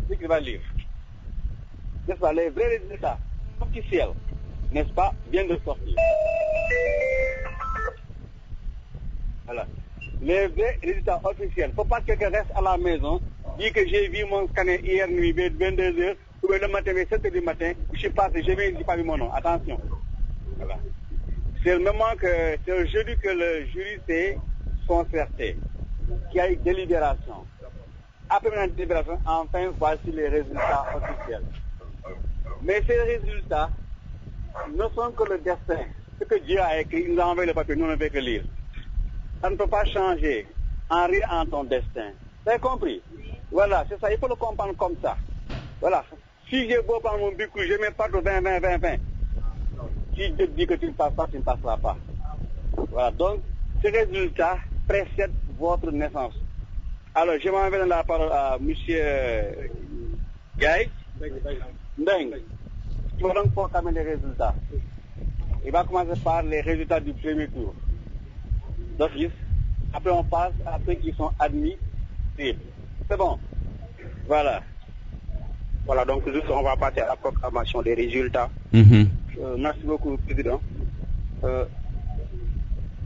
ce qu'il va lire. N'est-ce pas? Les vrais résultats officiels, n'est-ce pas, viennent de sortir. Voilà. Les vrais résultats officiels. Il ne faut pas que quelqu'un reste à la maison, dit que j'ai vu mon scanner hier nuit, 22h, ou le matin, 7h du matin, je suis passé, j'ai pas vu mon nom. Attention. Voilà. C'est le moment que, c'est le jeudi que le jury s'est concerté, qu'il y a eu délibération. Après la délibération, enfin, voici les résultats officiels. Mais ces résultats ne sont que le destin. Ce que Dieu a écrit, il nous a envoyé le papier, nous on ne fait que lire. Ça ne peut pas changer en rien en ton destin. Vous avez compris? Voilà, c'est ça, il faut le comprendre comme ça. Voilà. Si j'ai beau prendre mon bicou, je mets pas de 20. Si Dieu dit que tu ne passes pas, tu ne passeras pas. Voilà, donc ces résultats précèdent votre naissance. Alors, je m'en vais donner la parole à M. Gaï. Ndeng. Il va donc proclamer les résultats. Il va commencer par les résultats du premier tour d'office. Après, on passe à ceux qui sont admis. C'est bon. Voilà. Voilà, donc juste on va passer à la proclamation des résultats. Merci beaucoup, Président.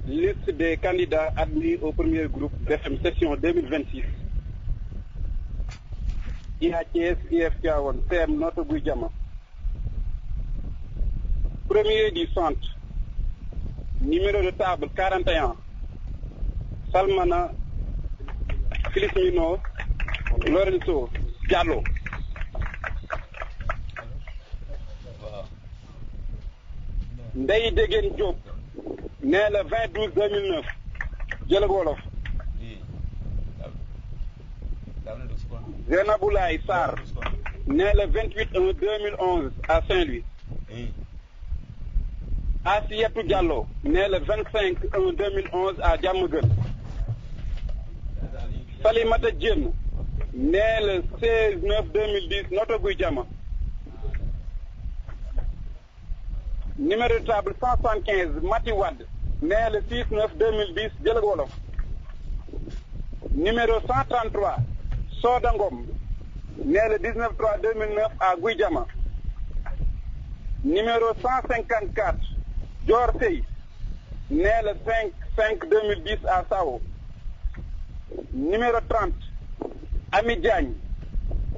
Liste des candidats admis au premier groupe BFM session 2026. IATS, IF Tivaouane, CM Notto Gouye Diama. Premier du centre. Numéro de table 41. Salmana Filismino Lorenzo Diallo. Ndeye Degen Diop, né le 20/12/2009, Dialogue Wolof. Zenaboulaye Sarr, né le 28/1/2011 à Saint-Louis. Assietou Diallo, né le 25/1/2011 à Diamaguène. Salimata Diène, né le 16/9/2010, Notto Gouye Diama. Numéro de table 175, Mati Wade, né le 6/9/2010, Dialogue Wolof. Numéro 133, Soda Ngom, né le 19/3/2009 à Gouye Diama. Numéro 154, Dior Sey, né le 5/5/2010 à Sao. Numéro 30, Ami Diagne,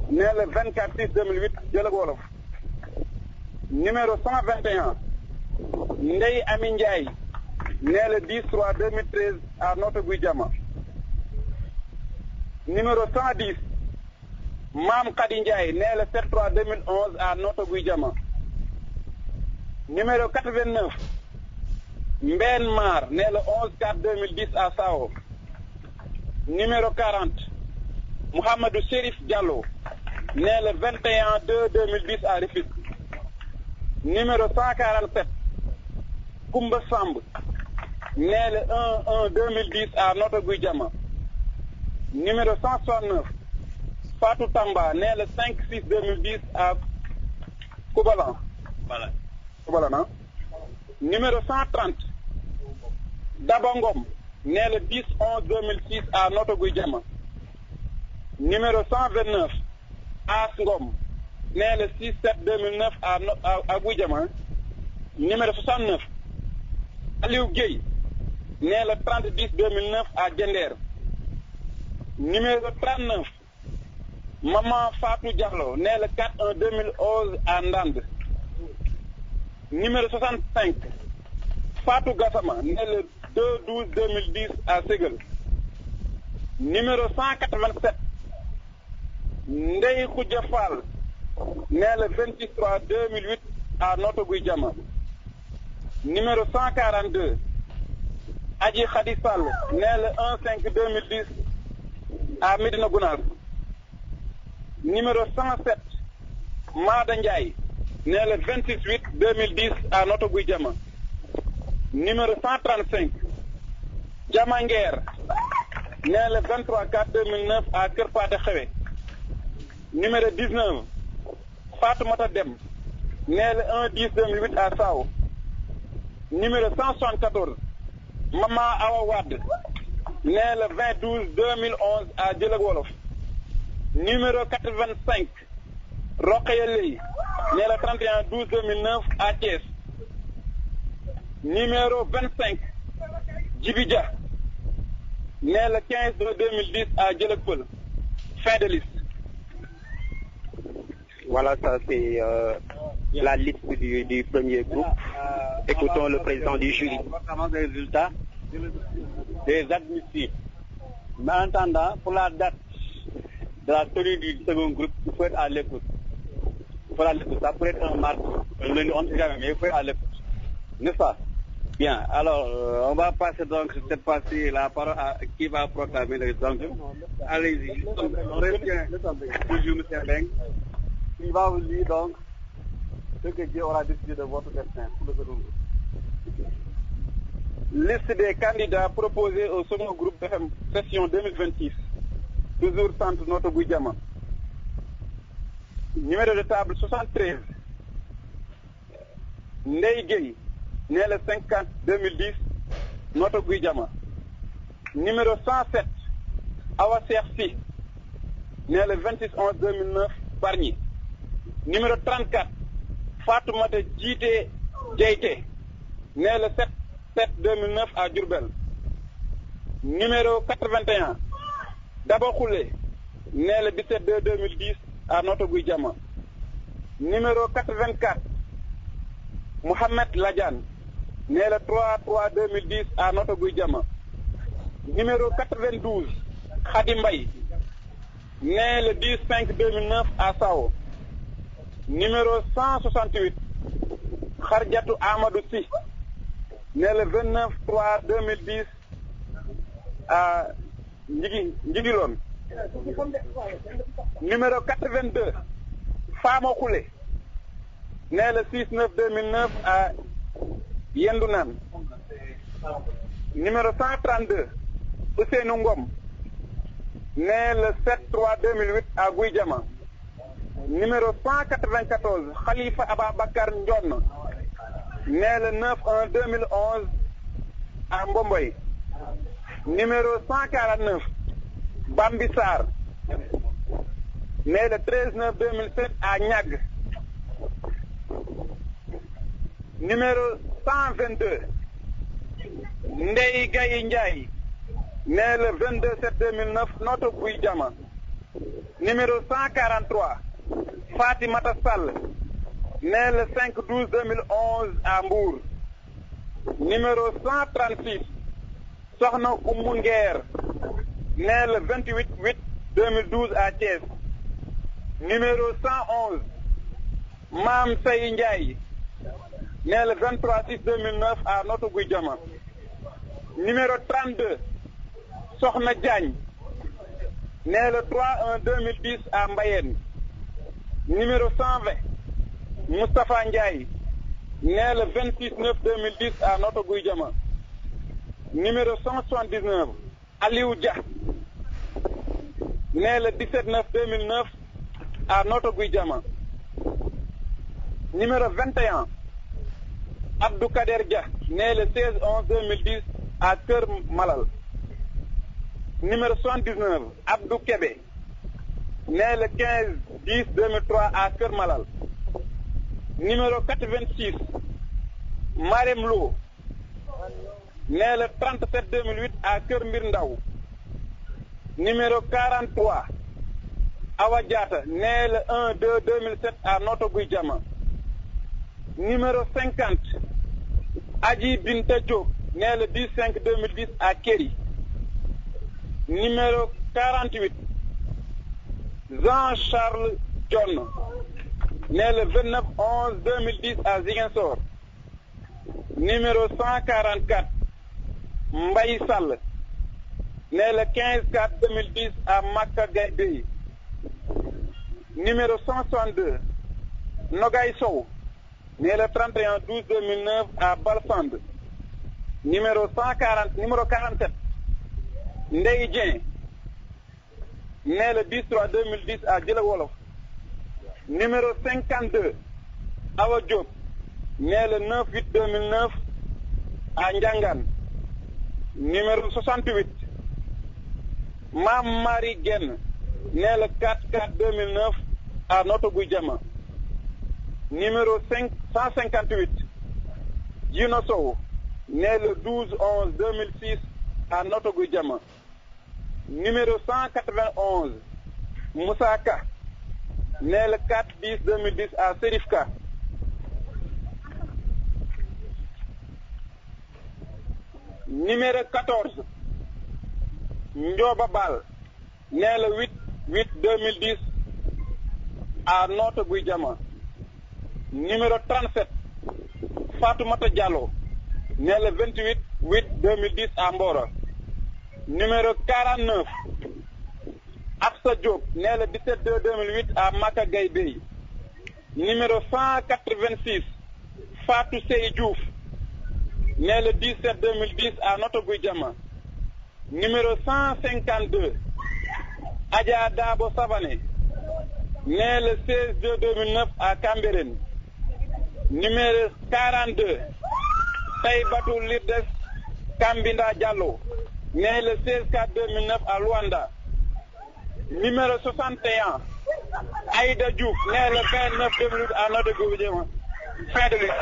né le 24/6/2008, Dialogue Wolof. Numéro 121, Ndeye Ami Ndiaye, né le 10/3/2013 à Notto Gouye Diama. Numéro 110, Mam Khady Ndiaye, né le 7/3/2011 à Notto Gouye Diama. Numéro 89, Mben Mar, né le 11/4/2010 à Sao. Numéro 40, Mohamedou Chérif Diallo, né le 21/2/2010 à Rufisque. Numéro 147, Koumba Samb, né le 1/1/2010 à Notto Gouye Diama. Numéro 169, Fatou Tamba, né le 5/6/2010 à Koubalan. Voilà. Koubalan, hein? Numéro 130, Dabangom, né le 10/11/2006 à Notto Gouye Diama. Numéro 129, As Ngom, né le 6/7/2009 à Gouye Diama. Numéro 69, Aliou Gueye, né le 30/10/2009 à Diender. Numéro 39, Maman Fatou Diallo, né le 4/1/2011 à Ndande. Numéro 65, Fatou Gassama, né le 2/12/2010 à Ségel. Numéro 187, Ndeye Khoudia Fall, né le 26/3/2008 à Notto Gouye Diama. Numéro 142, Adji Khady Sall, né le 1/5/2010 à Médina Gounass. Numéro 107, Mada Ndiaye, né le 26/8/2010 à Notto Gouye Diama. Numéro 135, Diamanguer, né le 23/4/2009 à Kër Pathé Xewe. Numéro 19, Fatoumata Dem, né le 1/10/2008 à Sao. Numéro 174, Maman Awa Wade, né le 20/12/2011 à Dialogue Wolof. Numéro 85, Rokhaya Leye, né le 31/12/2009 à Thiès. Numéro 25, Djibi Dia, né le 15/2010 à Dieuleupeul. Fin de liste. Voilà, ça c'est la liste du premier groupe. Écoutons le président du jury. Des résultats des admissibles. Mais en attendant, pour la date de la tenue du second groupe, il faut être à l'écoute. Ça peut être un mardi, un lundi, on ne sait jamais, mais il faut être à l'écoute. N'est-ce pas? Bien, alors on va passer donc cette fois-ci la parole à qui va proclamer le résultat. Allez-y, on retient toujours M. Beng. Il va vous dire donc ce que Dieu aura décidé de votre destin pour le second groupe. Liste des candidats proposés au second groupe de session 2026. Toujours centre Notto Gouye Diama. Numéro de table 73. Ndeye Gueye, né le 5/4/2010, Notto Gouye Diama. Numéro 107. Awa Cheikh Sy, né le 26/11/2009, Bargny. Numéro 34. Fatoumata Djité Diaité, né le 7/7/2009 à Diourbel. Numéro 81. Dabo Khoulé, né le 17/2/2010 à Notto Gouye Diama. Numéro 84. Mohamed Ladiane, né le 3/3/2010 à Notto Gouye Diama. Numéro 92. Khady Mbaye, né le 10/5/2009 à Sao. Numéro 168. Khardiatou Amadou Sy, né le 29/3/2010 à Njigilone. Numéro 82. Fama Khoulé, né le 6/9/2009 à Yendounan. Numéro 132. Ousseynou Ngom, né le 7/3/2008 à Gouye Diama. Numéro 194. Khalifa Ababakar Ndione, né le 9/1/2011 à Mbomboy. Numéro 149. Bambi Sarr, né le 13/9/2007 à Niag. Numéro 122. Ndeye Gaye Ndiaye, né le 22/7/2009, Notto Gouye Diama. Numéro 143. Fatimata Sall, né le 5/12/2011 à Mbour. Numéro 136. Sokhna Oumou Nguer, né le 28/8/2012 à Thiès. Numéro 111. Mam Sey Ndiaye, né le 23/6/2009 à Notto Gouye Diama. Numéro 32. Sokhna Diagne, né le 3/1/2010 à Mbayène. Numéro 120. Moustapha Ndiaye, né le 26/9/2010 à Notto Gouye Diama. Numéro 179. Aliou Dia, né le 17/9/2009 à Notto Gouye Diama. Numéro 21. Abdou Kader Dia, né le 16/11/2010 à Keur Malal. Numéro 79. Abdou Kébé, né le 15/10/2003 à Keur Malal. Numéro 86. Marem Lo, né le 37/2008 à Keur Mbir Ndaw. Numéro 43. Awa Diata, né le 1/2/2007 à Notto Gouye Diama. Numéro 50. Adji Binta Diop, né le 10/5/2010 à Kéri. Numéro 48. Jean-Charles John, né le 29/11/2010 à Ziguinchor. Numéro 144. Mbaye Sall, né le 15/4/2010 à Maka Gaye. Numéro 162. Nogay Sow, né le 31/12/2009 à Balsande. Numéro 47. Ndeye Dieng, né le 10/3/2010 à Djilak Wolof. Numéro 52. Awa Diop, né le 9/8/2009 à Ndiangane. Numéro 68. Mam Marie Guène, né le 4/4/2009 à Notto Gouye Diama. Numéro 158, Djino Sow, né le 12/11/2006 à Notto Gouye Diama. Numéro 191, Moussa Ka, né le 4/10/2010 à Serifka. Numéro 14, Ndioba Bal, né le 8/8/2010 à Notto Gouye Diama. Numéro 37, Fatoumata Diallo, né le 28/8/2010 à Mboro. Numéro 49, Absa Diop, né le 17/2/2008 à Maka Gaye. Numéro 186, Fatou Sey Diouf, né le 17/2010 à Notto Gouye Diama. Numéro 152, Adja Dabo Savané, né le 16/2/2009 à Cambérène. Numéro 42, Taïbatou Lirdes Kambinda Diallo, né le 16/4/2009 à Luanda. Numéro 61, Aïda Diouf, né le 29/2008 à Notto Gouye Diama. Fin de liste.